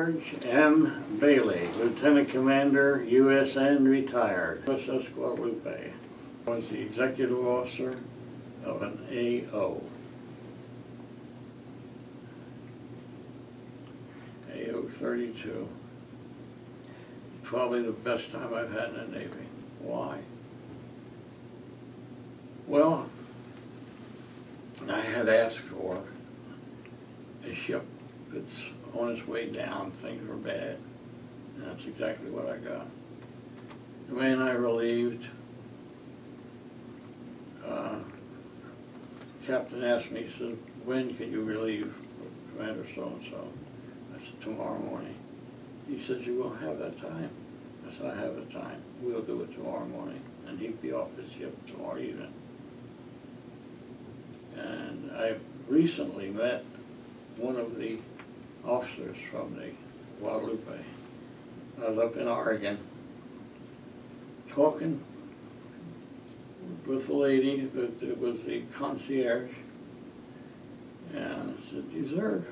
George M. Bailey, Lieutenant Commander, USN, retired, USS Guadalupe. I was the executive officer of an AO. AO 32. Probably the best time I've had in the Navy. Why? Well, I had asked for a ship that's on its way down, things were bad, and that's exactly what I got. The man I relieved, captain asked me, he said, when can you relieve Commander so-and-so? I said, tomorrow morning. He said, you won't have that time. I said, I have the time. We'll do it tomorrow morning. And he'd be off his ship tomorrow evening. And I recently met one of the officers from the Guadalupe. I was up in Oregon talking with the lady that was the concierge, and I said, is there a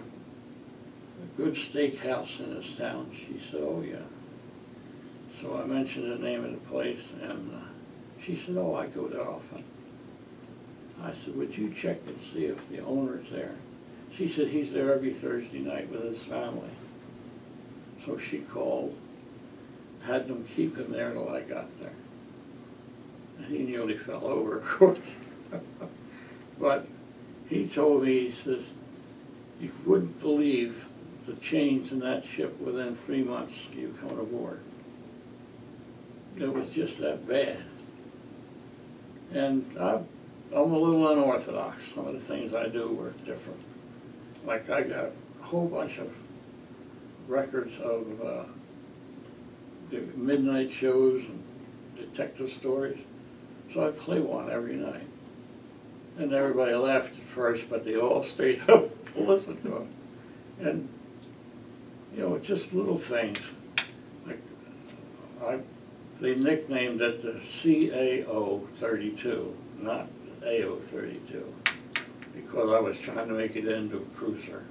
good steakhouse in this town? She said, oh yeah. So I mentioned the name of the place, and she said, oh, I go there often. I said, would you check and see if the owner's there? She said, he's there every Thursday night with his family. So she called, had them keep him there till I got there. And he nearly fell over, of course. But he told me, he says, you wouldn't believe the change in that ship within 3 months you come aboard. It was just that bad. And I'm a little unorthodox. Some of the things I do were different. Like I got a whole bunch of records of the midnight shows and detective stories. So I play one every night. And everybody laughed at first, but they all stayed up to listen to them. And, you know, just little things. Like they nicknamed it the CAO 32, not AO 32, because I was trying to make it into a cruiser.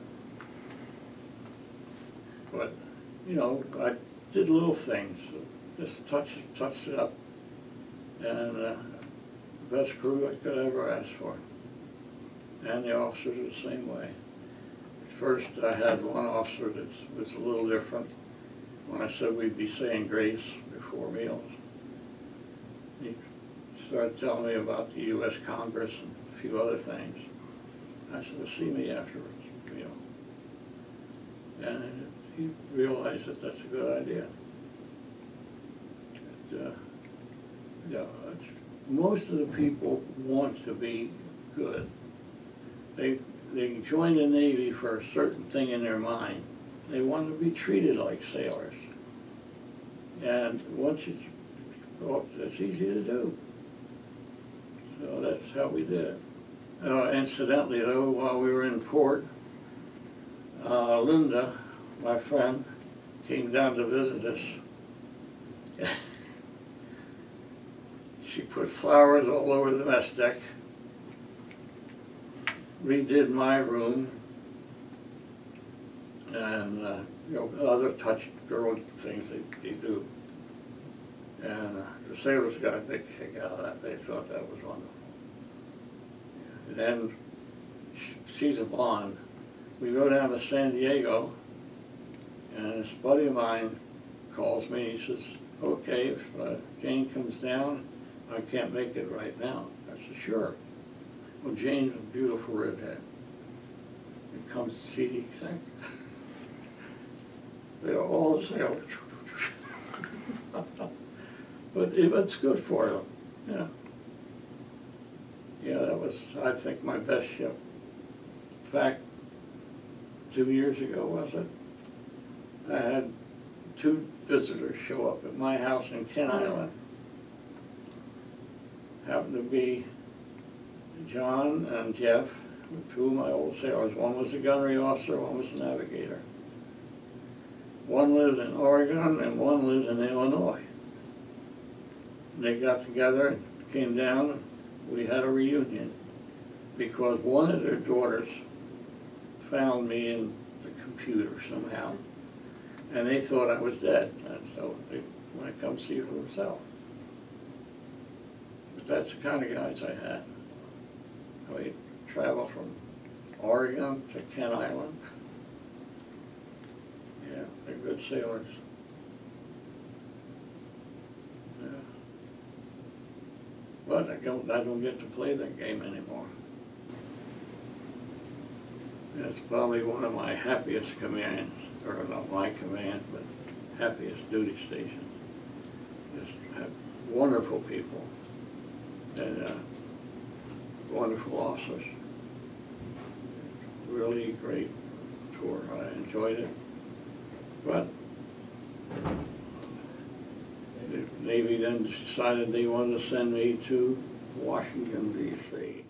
But, you know, I did little things, just touched it up, and the best crew I could ever ask for. And the officers are the same way. First, I had one officer that was a little different. When I said we'd be saying grace before meals, he started telling me about the U.S. Congress and a few other things. I said, well, see me afterwards, you know. And he realized that that's a good idea. Most of the people want to be good. They join the Navy for a certain thing in their mind. They want to be treated like sailors. And once it's, well, it's easy to do. So that's how we did it. Incidentally, though, while we were in port, Linda, my friend, came down to visit us. She put flowers all over the mess deck, redid my room, and you know, other touch girl things they do. And the sailors got a big kick out of that. They thought that was wonderful. And then she's a blonde. We go down to San Diego, and this buddy of mine calls me. He says, okay, if Jane comes down, I can't make it right now. I said, sure. Well, Jane's a beautiful redhead. It comes to see the thing. They're all sailors. But it's good for them. Yeah. Yeah, that was, I think, my best ship. In fact, 2 years ago, was it? I had 2 visitors show up at my house in Kent Island. Happened to be John and Jeff, 2 of my old sailors. One was a gunnery officer, one was a navigator. One lives in Oregon and one lives in Illinois. They got together and came down, and we had a reunion because one of their daughters found me in the computer somehow. And they thought I was dead, and so they want to come see for themselves. But that's the kind of guys I had. We travel from Oregon to Kent Island. Yeah, they're good sailors. Yeah. But I don't get to play that game anymore. That's probably one of my happiest commands, or not my command, but happiest duty stations. Just have wonderful people and wonderful officers. Really great tour. I enjoyed it. But the Navy then decided they wanted to send me to Washington, D.C.